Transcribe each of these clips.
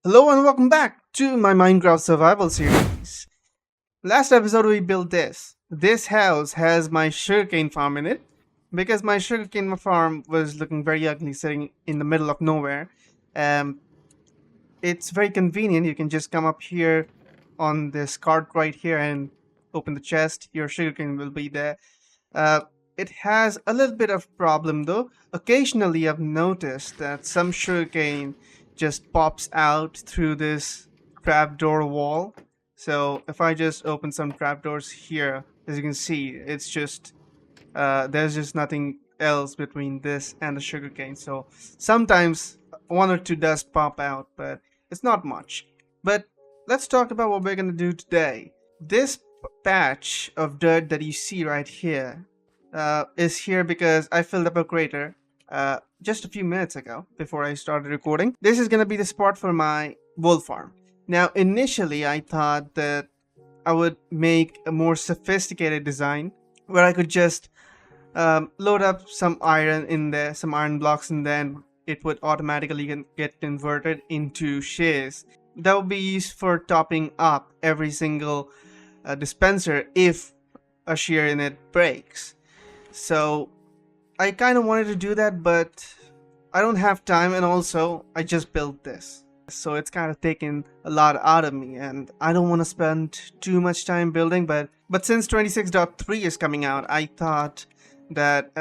Hello and welcome back to my Minecraft survival series. Last episode we built this. This house has my sugarcane farm in it because my sugarcane farm was looking very ugly sitting in the middle of nowhere. Um, it's very convenient. You can just come up here on this cart right here and open the chest. Your sugarcane will be there. Uh, it has a little bit of problem though. Occasionally, I've noticed that some sugarcane just pops out through this trapdoor wall. So if I just open some trapdoors here, as you can see, it's just there's just nothing else between this and the sugarcane. So sometimes one or two does pop out, but it's not much. But let's talk about what we're gonna do today. This patch of dirt that you see right here is here because I filled up a crater just a few minutes ago before I started recording. This is gonna be the spot for my wool farm. Now, initially, I thought that I would make a more sophisticated design where I could just load up some iron in there, some iron blocks, and then it would automatically get converted into shears. That would be used for topping up every single dispenser if a shear in it breaks. So I kind of wanted to do that, but I don't have time, and also I just built this. So it's kind of taken a lot out of me, and I don't want to spend too much time building. But since 26.3 is coming out, I thought that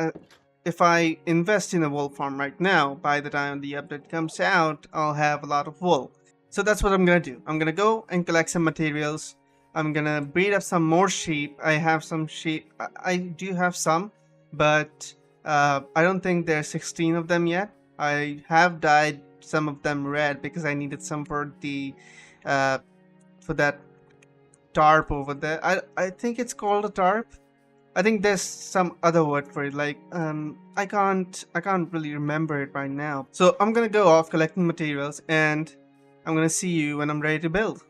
if I invest in a wool farm right now, by the time the update comes out, I'll have a lot of wool. So that's what I'm gonna do. I'm gonna go and collect some materials. I'm gonna breed up some more sheep. I have some sheep. I do have some, but I don't think there's 16 of them yet. I have dyed some of them red because I needed some uh, for that tarp over there. I think it's called a tarp. I think there's some other word for it. Like I can't really remember it right now. So I'm gonna go off collecting materials, and I'm gonna see you when I'm ready to build.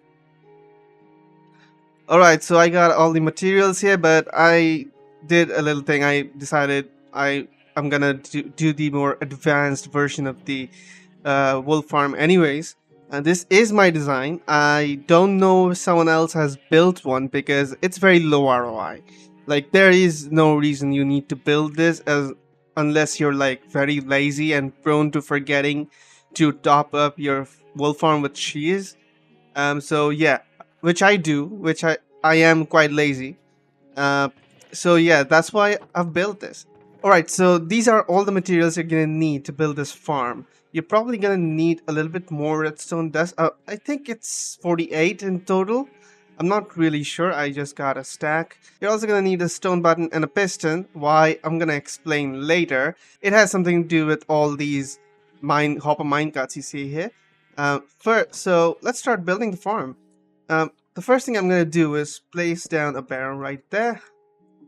All right, so I got all the materials here, but I did a little thing. I decided I'm gonna do the more advanced version of the wolf farm anyways. And this is my design. I don't know if someone else has built one because it's very low ROI. Like there is no reason you need to build this as unless you're like very lazy and prone to forgetting to top up your wolf farm with cheese. So yeah, which I do, which I am quite lazy. Uh, so yeah, that's why I've built this. Alright, so these are all the materials you're gonna need to build this farm. You're probably gonna need a little bit more redstone dust. I think it's 48 in total. I'm not really sure, I just got a stack. You're also gonna need a stone button and a piston. Why? I'm gonna explain later. It has something to do with all these hopper minecarts you see here. So let's start building the farm. The first thing I'm gonna do is place down a barrel right there.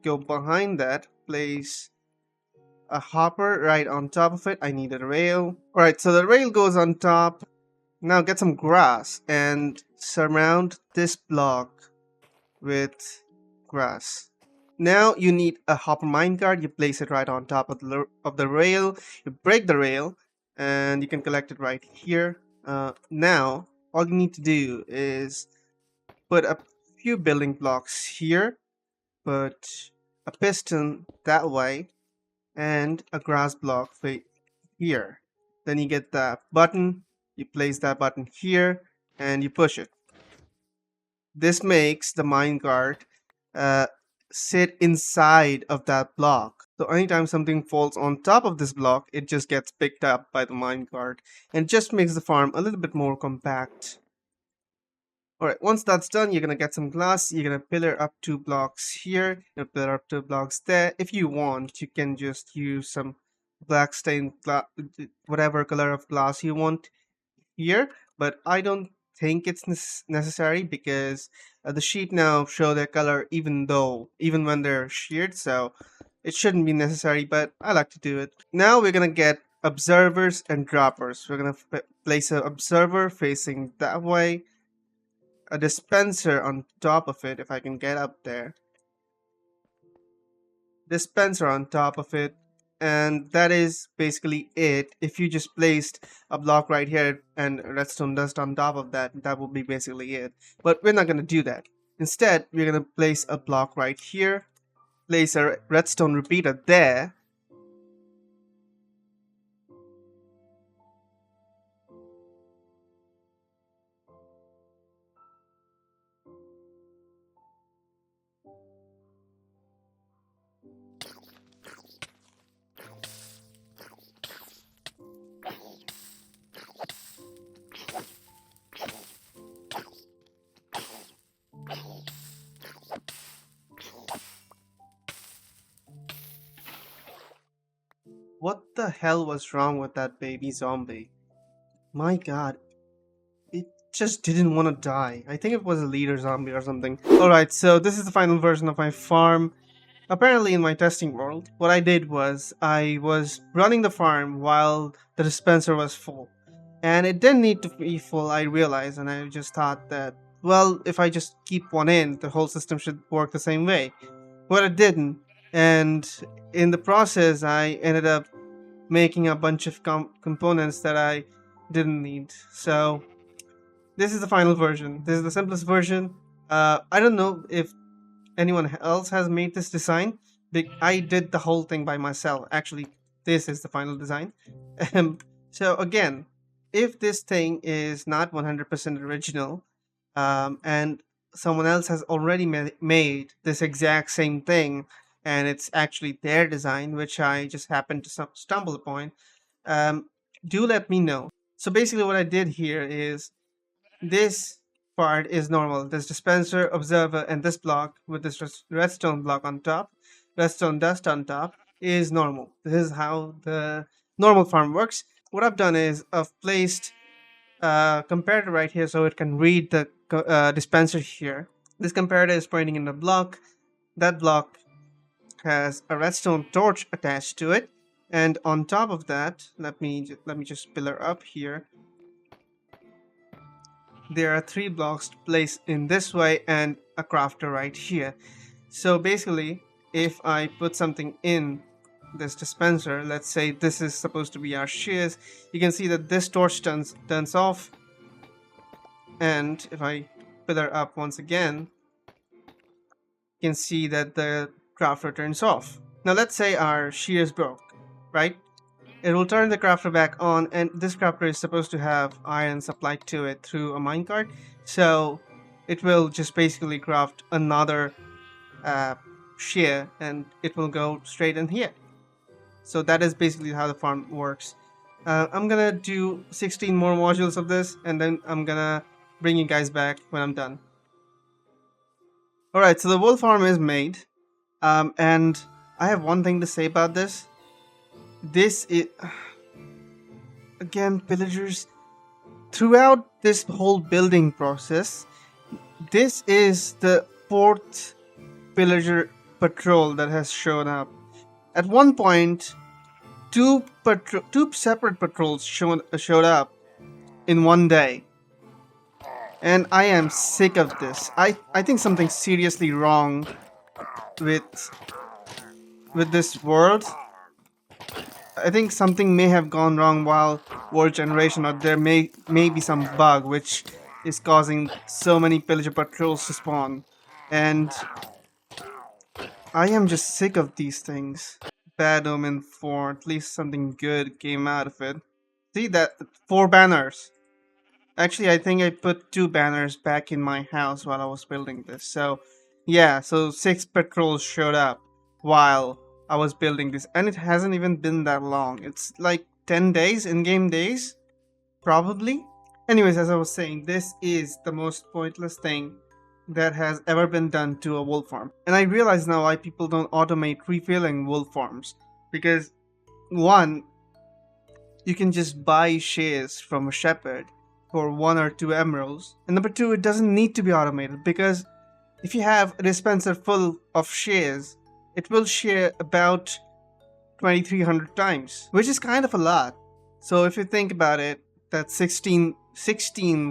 Go behind that, place a hopper right on top of it. I need a rail. Alright, so the rail goes on top. Now get some grass and surround this block with grass. Now you need a hopper minecart. You place it right on top of the rail. You break the rail and you can collect it right here. Now all you need to do is put a few building blocks here, put a piston that way, and a grass block here. Then you get that button, you place that button here, and you push it. This makes the minecart uh, sit inside of that block. So anytime something falls on top of this block, it just gets picked up by the minecart and just makes the farm a little bit more compact. Alright, once that's done, you're gonna get some glass. You're gonna pillar up 2 blocks here, and pillar up 2 blocks there. If you want, you can just use some black stained glass, whatever color of glass you want here. But I don't think it's necessary because the sheep now show their color even when they're sheared. So it shouldn't be necessary, but I like to do it. Now we're gonna get observers and droppers. We're gonna place an observer facing that way, a dispenser on top of it if I can get up there. Dispenser on top of it. And that is basically it. If you just placed a block right here and redstone dust on top of that, that would be basically it. But we're not going to do that. Instead, we're going to place a block right here, place a redstone repeater there. What the hell was wrong with that baby zombie? My god, it just didn't want to die. I think it was a leader zombie or something. Alright, so this is the final version of my farm. Apparently, in my testing world, what I did was I was running the farm while the dispenser was full. And it didn't need to be full, I realized, and I just thought that, well, if I just keep one in, the whole system should work the same way. But it didn't. And in the process, I ended up making a bunch of components that I didn't need. So this is the final version. This is the simplest version. I don't know if anyone else has made this design. I did the whole thing by myself. Actually, this is the final design. Um, so again, if this thing is not 100% original, and someone else has already made this exact same thing, and it's actually their design, which I just happened to stumble upon, um, do let me know. So basically, what I did here is this part is normal. This dispenser, observer, and this block with this redstone block on top, redstone dust on top, is normal. This is how the normal farm works. What I've done is I've placed a comparator right here so it can read the dispenser here. This comparator is pointing in the block. That block has a redstone torch attached to it, and on top of that, let me just pillar up here. There are three blocks placed in this way and a crafter right here. So basically, if I put something in this dispenser, let's say this is supposed to be our shears, you can see that this torch turns off, and if I pillar up once again, you can see that the crafter turns off. Now let's say our shears broke, right? It will turn the crafter back on, and this crafter is supposed to have iron supplied to it through a minecart, so it will just basically craft another uh, shear, and it will go straight in here. So that is basically how the farm works. I'm gonna do 16 more modules of this, and then I'm gonna bring you guys back when I'm done. Alright, so the wool farm is made, and I have one thing to say about this. This is... Again, villagers, throughout this whole building process, this is the fourth villager patrol that has shown up. At one point, two separate patrols showed up in one day, and I am sick of this. I think something's seriously wrong with this world. I think something may have gone wrong while world generation, or there may be some bug which is causing so many pillager patrols to spawn. And I am just sick of these things. Bad Omen 4, at least something good came out of it. See that? 4 banners. Actually, I think I put 2 banners back in my house while I was building this. So, yeah, so 6 patrols showed up while I was building this. And it hasn't even been that long. It's like 10 days, in-game days? Probably? Anyways, as I was saying, this is the most pointless thing that has ever been done to a wool farm. And I realize now why people don't automate refilling wool farms. Because, one, you can just buy shares from a shepherd for 1 or 2 emeralds. And number 2, it doesn't need to be automated, because if you have a dispenser full of shares, it will share about 2300 times, which is kind of a lot. So if you think about it, that's 16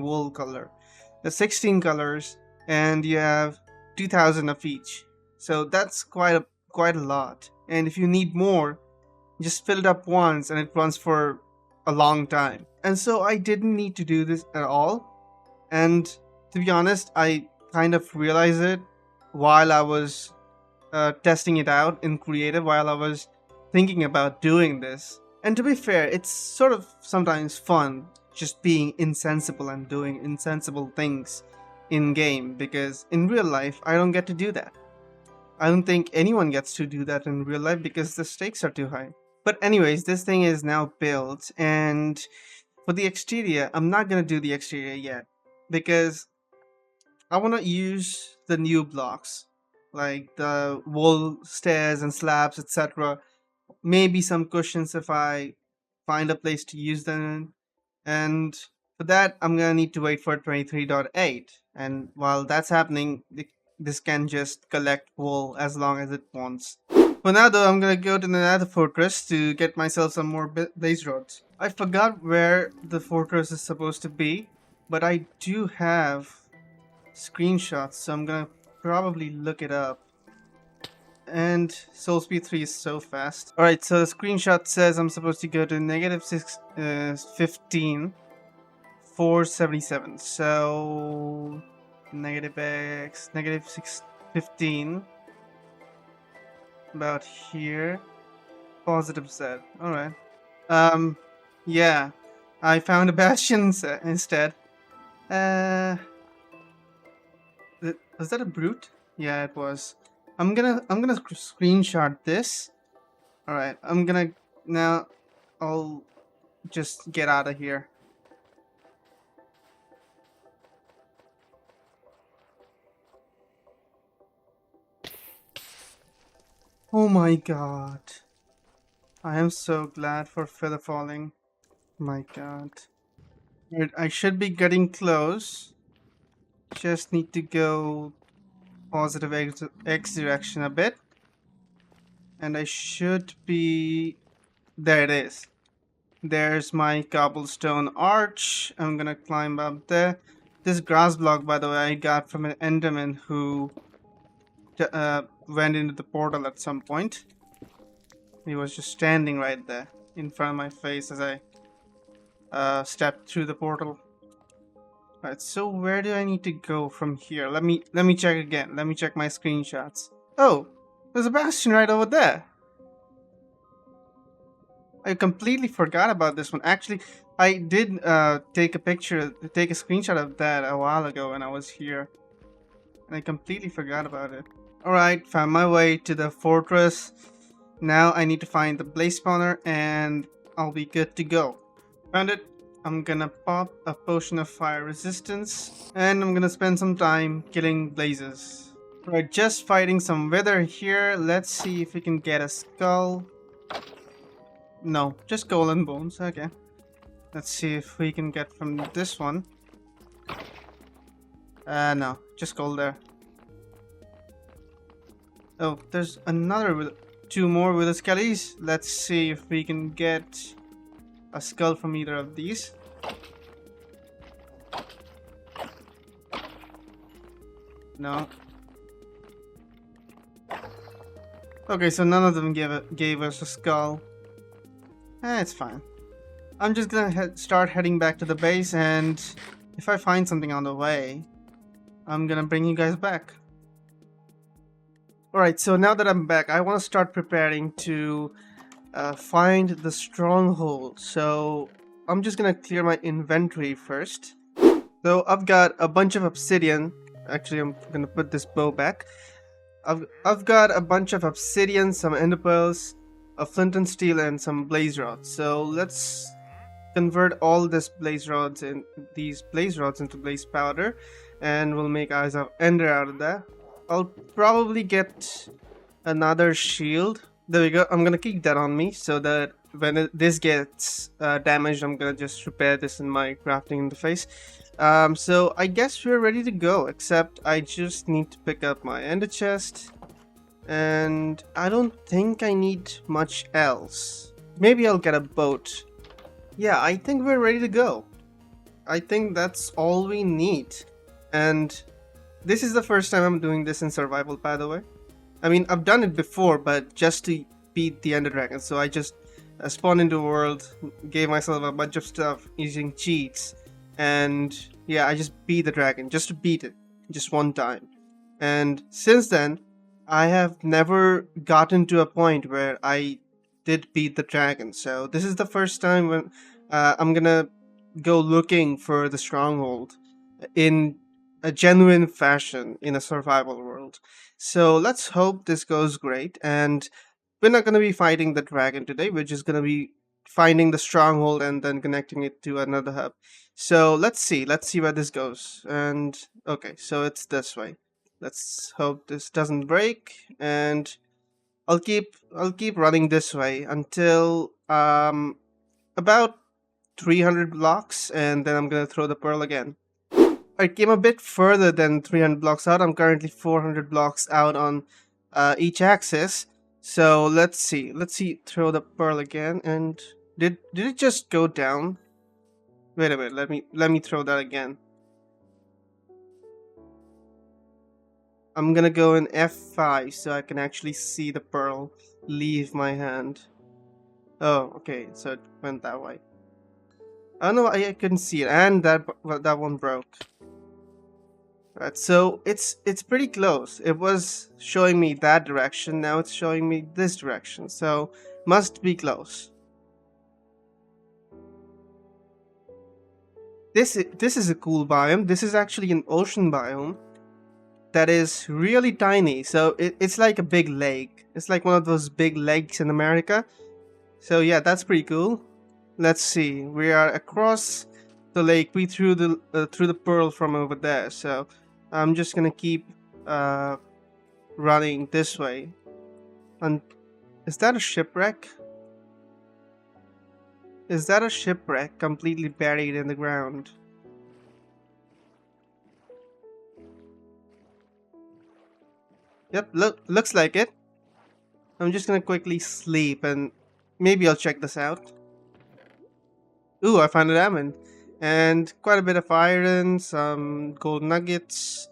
wool color. That's 16 colors, and you have 2000 of each. So that's quite a lot. And if you need more, just filled up once and it runs for a long time. And so I didn't need to do this at all. And to be honest, I kind of realized it while I was testing it out in creative, while I was thinking about doing this. And to be fair, it's sort of sometimes fun just being insensible and doing insensible things in game, because in real life I don't get to do that. I don't think anyone gets to do that in real life because the stakes are too high. But anyways, this thing is now built, and for the exterior, I'm not gonna do the exterior yet because I want to use the new blocks, like the wall stairs and slabs, etc. Maybe some cushions if I find a place to use them in. And for that, I'm gonna need to wait for 23.8. And while that's happening, this can just collect wool as long as it wants. For now though, I'm gonna go to the nether fortress to get myself some more blaze rods. I forgot where the fortress is supposed to be, but I do have screenshots, so I'm gonna probably look it up. And soul speed 3 is so fast. Alright, so the screenshot says I'm supposed to go to negative 15 477. So negative x, negative 615, about here, positive z. Alright. Yeah, I found a bastion instead. Was that a brute? Yeah, it was. I'm gonna screenshot this. All right, now. I'll just get out of here. Oh my god! I am so glad for feather falling. My god. I should be getting close. Just need to go positive x direction a bit, and I should be. There it is. There's my cobblestone arch. I'm gonna climb up there. This grass block, by the way, I got from an enderman who went into the portal at some point. He was just standing right there in front of my face as I stepped through the portal. Alright, so where do I need to go from here? Let me check again. Let me check my screenshots. Oh, there's a bastion right over there. I completely forgot about this one. Actually, I did take a screenshot of that a while ago when I was here. And I completely forgot about it. Alright, found my way to the fortress. Now I need to find the blaze spawner and I'll be good to go. Found it. I'm gonna pop a potion of fire resistance and I'm gonna spend some time killing blazes. Right, just fighting some wither here. Let's see if we can get a skull. No, just golden bones. Okay. Let's see if we can get from this one. No, just gold there. Oh, there's two more with the skellies. Let's see if we can get a skull from either of these. No. Okay, so none of them gave us a skull. It's fine. I'm just gonna start heading back to the base, and if I find something on the way, I'm gonna bring you guys back. Alright, so now that I'm back, I want to start preparing to find the stronghold. So I'm just gonna clear my inventory first. So I've got a bunch of obsidian. Actually, I'm gonna put this bow back. I've got a bunch of obsidian, some ender pearls, a flint and steel, and some blaze rods. So let's convert all these blaze rods into blaze powder, and we'll make eyes of ender out of that. I'll probably get another shield. There we go. I'm gonna keep that on me so that when this gets damaged, I'm gonna just repair this in my crafting interface. So I guess we're ready to go, except I just need to pick up my ender chest, and I don't think I need much else. Maybe I'll get a boat. Yeah, I think we're ready to go. I think that's all we need. And this is the first time I'm doing this in survival, by the way. I mean, I've done it before, but just to beat the Ender Dragon. So I just spawned into the world, gave myself a bunch of stuff using cheats, and yeah, I just beat the dragon just to beat it, just one time. And since then, I have never gotten to a point where I did beat the dragon. So this is the first time when I'm gonna go looking for the stronghold in a genuine fashion in a survival world. So let's hope this goes great. And we're not going to be fighting the dragon today. We're just going to be finding the stronghold and then connecting it to another hub. So let's see. Let's see where this goes. And okay, so it's this way. Let's hope this doesn't break. And I'll keep running this way until about 300 blocks, and then I'm gonna throw the pearl again. I came a bit further than 300 blocks out. I'm currently 400 blocks out on each axis. So let's see. Let's see. Throw the pearl again. And did it just go down? Wait a minute. Let me throw that again. I'm gonna go in F5 so I can actually see the pearl leave my hand. Oh, okay. So it went that way. Oh no, I couldn't see it, and that one broke. Right, so it's pretty close. It was showing me that direction, now it's showing me this direction, so must be close. This is a cool biome. This is actually an ocean biome that is really tiny, so it's like a big lake. It's like one of those big lakes in America. So yeah, that's pretty cool. Let's see. We are across the lake. We threw the pearl from over there. So I'm just gonna keep running this way. And is that a shipwreck? Is that a shipwreck completely buried in the ground? Yep, looks like it. I'm just gonna quickly sleep and maybe I'll check this out. Ooh, I found a diamond. And quite a bit of iron, some gold nuggets,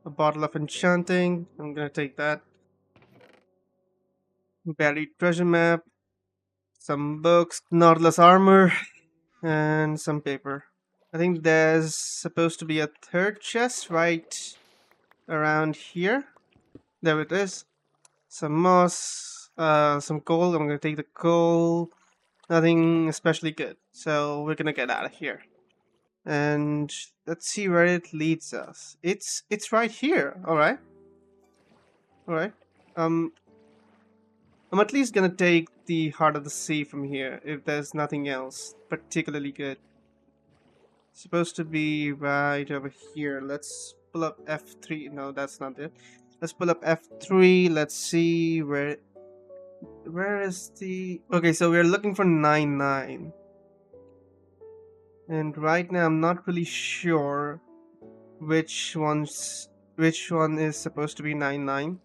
a bottle of enchanting. I'm gonna take that. Buried treasure map, some books, Nautilus armor, and some paper. I think there's supposed to be a third chest right around here. There it is. Some moss, some coal. I'm gonna take the coal. Nothing especially good. So we're gonna get out of here. And let's see where it leads us. It's right here. All right. All right. Um, I'm at least gonna take the heart of the sea from here if there's nothing else particularly good. It's supposed to be right over here. Let's pull up F3. No, that's not it. Let's pull up F3. Let's see where is the... Okay, so we're looking for 99. And right now I'm not really sure which one is supposed to be 99.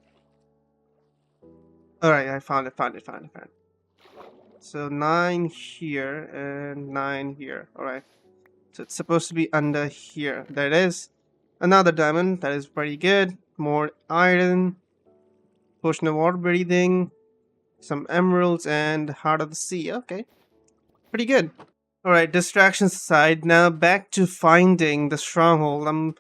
Alright, I found it. So 9 here and 9 here. Alright. So it's supposed to be under here. There it is. Another diamond. That is pretty good. More iron. Potion of water breathing. Some emeralds and heart of the sea. Okay. Pretty good. Alright, distractions aside, now back to finding the stronghold. I'm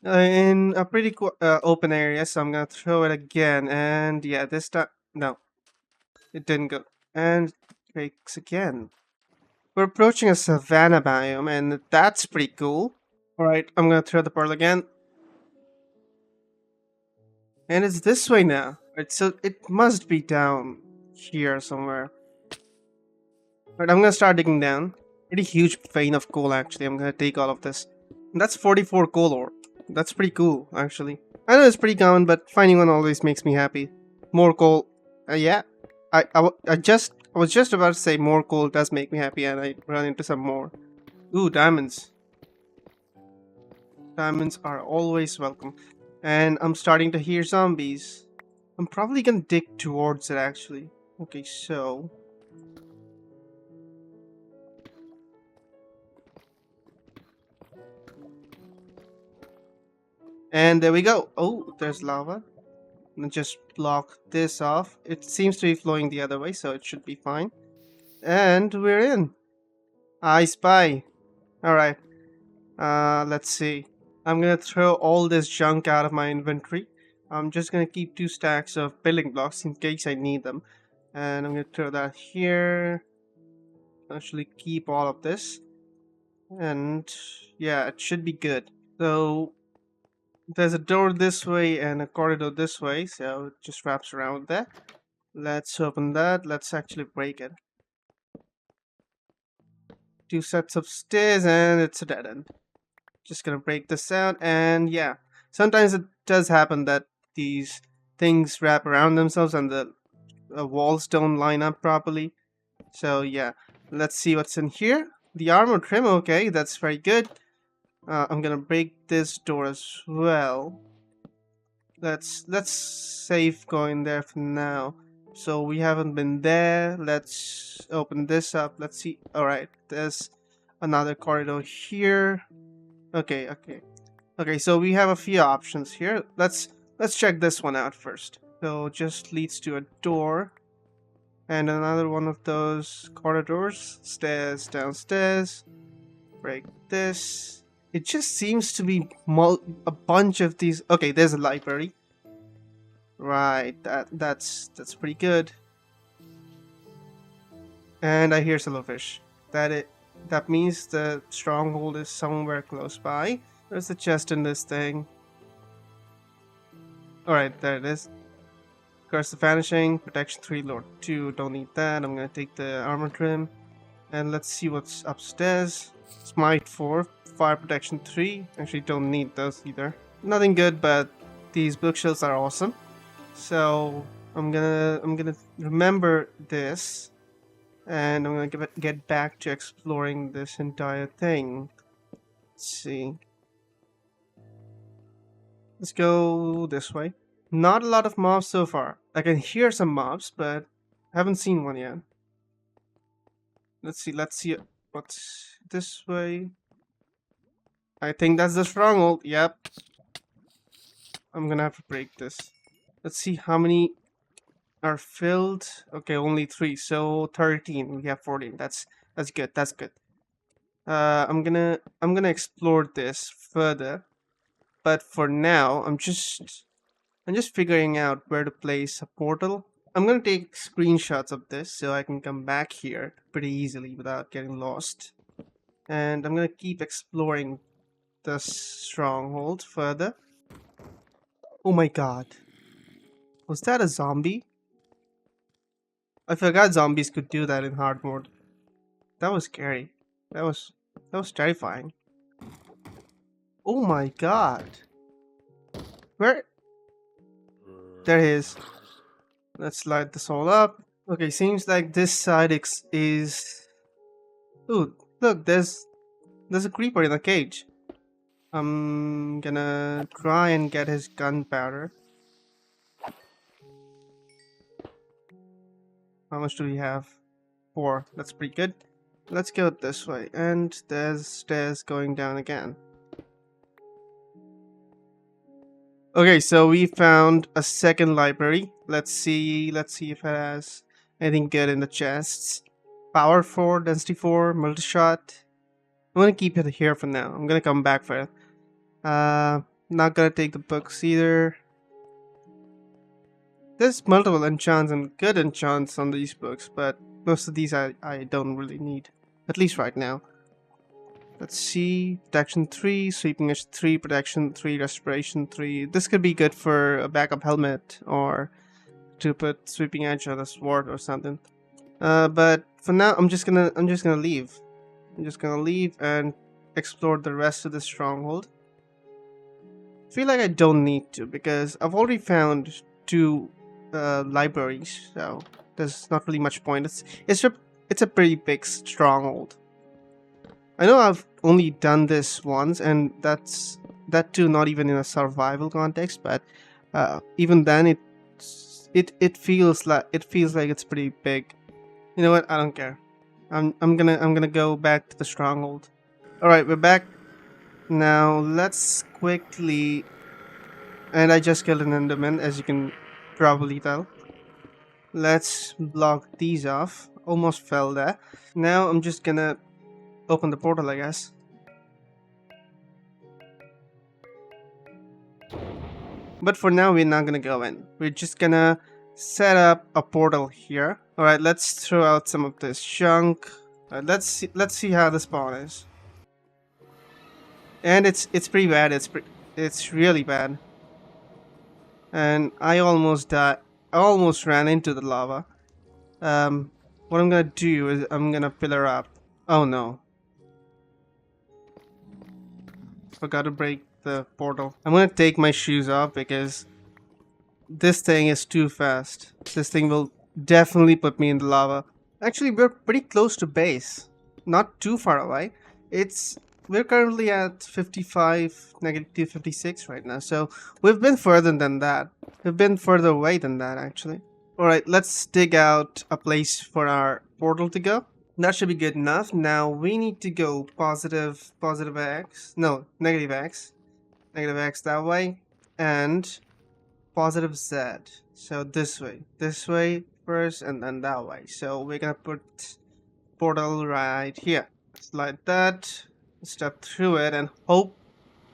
in a pretty open area, so I'm gonna throw it again. And yeah, this time... No, it didn't go. And it breaks again. We're approaching a savanna biome, and that's pretty cool. Alright, I'm gonna throw the pearl again. And it's this way now. Right, so it must be down here somewhere. Alright, I'm gonna start digging down. Pretty huge vein of coal, actually. I'm gonna take all of this. And that's 44 coal ore. That's pretty cool, actually. I know it's pretty common, but finding one always makes me happy. More coal. Yeah. I was just about to say more coal does make me happy, and I run into some more. Ooh, diamonds. Diamonds are always welcome. And I'm starting to hear zombies. I'm probably gonna dig towards it, actually. Okay, so... And there we go. Oh, there's lava. And just block this off. It seems to be flowing the other way, so it should be fine. And we're in. I spy. Alright, let's see. I'm gonna throw all this junk out of my inventory. I'm just gonna keep 2 stacks of building blocks in case I need them. And I'm gonna throw that here. Actually, keep all of this. And yeah, it should be good. So there's a door this way and a corridor this way, so it just wraps around there. Let's open that. Let's actually break it. 2 sets of stairs and it's a dead end. Just gonna break this out, and yeah, sometimes it does happen that these things wrap around themselves and the walls don't line up properly. So yeah, let's see what's in here. The armor trim, okay, that's very good. I'm gonna break this door as well. Let's save going there for now. So we haven't been there. Let's open this up. Let's see. All right, there's another corridor here. Okay, so we have a few options here. Let's check this one out first. So just leads to a door and another one of those corridors. Stairs downstairs. Break this. It just seems to be a bunch of these. Okay, there's a library. Right, that's pretty good. And I hear silverfish. That means the stronghold is somewhere close by. There's a chest in this thing. Alright, there it is. Curse of Vanishing, Protection 3, Lord 2. Don't need that. I'm gonna take the armor trim. And let's see what's upstairs. Smite 4, Fire Protection 3. Actually, don't need those either. Nothing good, but these bookshelves are awesome. So I'm gonna remember this, and I'm gonna get back to exploring this entire thing. Let's see. Let's go this way. Not a lot of mobs so far. I can hear some mobs, but haven't seen one yet. Let's see what's this way. I think that's the stronghold. Yep. I'm gonna have to break this. Let's see how many are filled. Okay, only 3, so 13. We have 14. That's good. That's good. I'm gonna explore this further, but for now, I'm just figuring out where to place a portal. I'm gonna take screenshots of this so I can come back here pretty easily without getting lost. And I'm gonna keep exploring the stronghold further. Oh my god. Was that a zombie? I forgot zombies could do that in hard mode. That was scary. That was terrifying. Oh my god. Where? There he is. Let's light this all up. Okay, seems like this side is... Ooh, look, there's a creeper in a cage. I'm gonna try and get his gunpowder. How much do we have? 4. That's pretty good. Let's go this way. And there's stairs going down again. Okay, so we found a second library. Let's see if it has anything good in the chests. Power 4, density 4, multi-shot. I'm gonna keep it here for now. I'm gonna come back for it. Not gonna take the books either. There's multiple enchants and good enchants on these books, but most of these I don't really need. At least right now. Let's see. Protection 3, Sweeping Edge 3, Protection 3, Respiration 3. This could be good for a backup helmet or to put Sweeping Edge on a sword or something. But for now I'm just gonna leave. I'm just gonna leave and explore the rest of the stronghold. I feel like I don't need to because I've already found 2 libraries, so there's not really much point. It's a pretty big stronghold. I know I've only done this once, and that too not even in a survival context. But even then, it feels like it's pretty big. You know what? I don't care. I'm gonna go back to the stronghold. All right, we're back now. Let's quickly. And I just killed an enderman, as you can probably tell. Let's block these off. almost fell there. Now I'm just gonna open the portal, I guess. But for now, we're not gonna go in. We're just gonna set up a portal here. All right, let's throw out some of this junk. Let's see how the spawn is. And it's pretty bad. It's really bad. And I almost died. I almost ran into the lava. Um, what I'm gonna do is I'm gonna pillar up. Oh no! Forgot to break the portal. I'm gonna take my shoes off because this thing is too fast. This thing will definitely put me in the lava. Actually, we're pretty close to base. Not too far away. We're currently at 55, negative 56 right now. So we've been further than that. We've been further away than that, actually. Alright, let's dig out a place for our portal to go. That should be good enough. Now we need to go positive X. No, negative X. Negative X that way. And positive Z. So this way first, and then that way. So we're gonna put portal right here. Slide that, step through it, and hope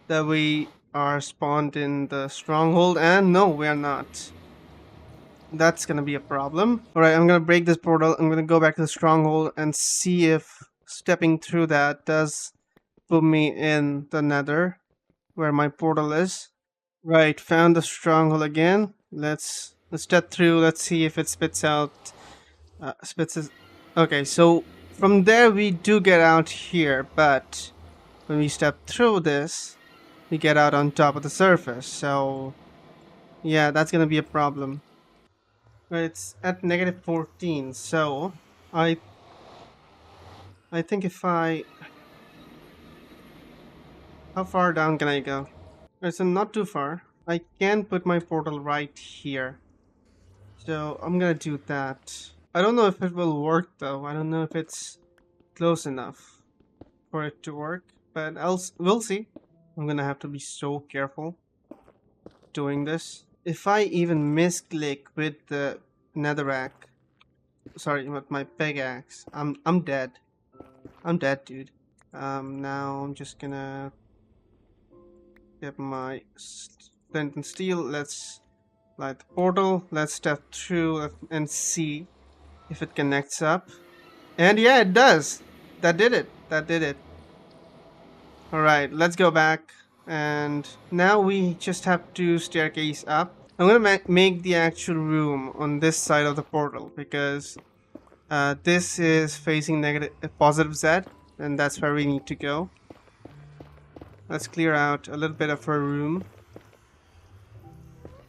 that we are spawned in the stronghold. And no, we are not. That's gonna be a problem. Alright, I'm gonna break this portal. I'm gonna go back to the stronghold and see if stepping through that does put me in the nether where my portal is. Right, found the stronghold again. Let's step through. Let's see if it spits out. Okay, so from there we do get out here, but when we step through this, we get out on top of the surface. So yeah, that's gonna be a problem. It's at negative 14, so I think if I... How far down can I go? It's not too far. I can put my portal right here. So I'm gonna do that. I don't know if it will work though. I don't know if it's close enough for it to work, but we'll see. I'm gonna have to be so careful doing this. If I even misclick with the netherrack, sorry, with my pickaxe, I'm dead. I'm dead, dude. Now I'm just gonna get my flint and steel. Let's light the portal. Let's step through and see if it connects up. And yeah, it does. That did it. That did it. Alright, let's go back. And now we just have to staircase up. I'm gonna make the actual room on this side of the portal because this is facing positive Z, and that's where we need to go. Let's clear out a little bit of our room.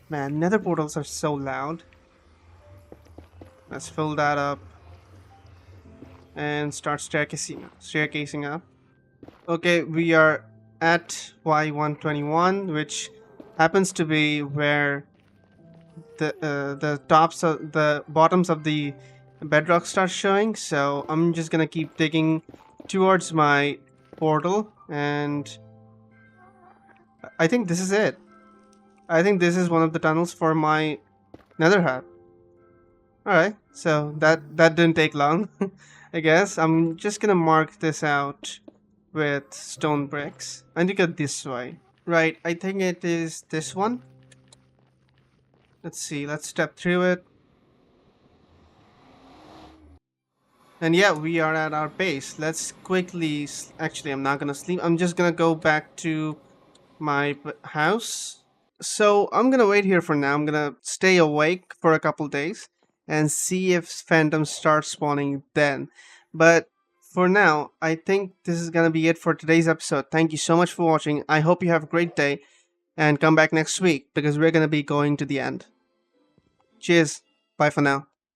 Man, nether portals are so loud. Let's fill that up and start staircasing up. Okay, we are at Y121, which happens to be where the bottoms of the bedrock start showing. So I'm just gonna keep digging towards my portal, and I think this is it. I think this is one of the tunnels for my nether hut. Alright, so that didn't take long. I guess I'm just gonna mark this out with stone bricks. I need to go this way. Right, I think it is this one. Let's see, let's step through it. And yeah, we are at our base. Let's quickly... Actually, I'm not gonna sleep. I'm just gonna go back to my house. So I'm gonna wait here for now. I'm gonna stay awake for a couple days and see if phantoms start spawning then. But for now, I think this is gonna be it for today's episode. Thank you so much for watching. I hope you have a great day and come back next week because we're gonna be going to the end. Cheers. Bye for now.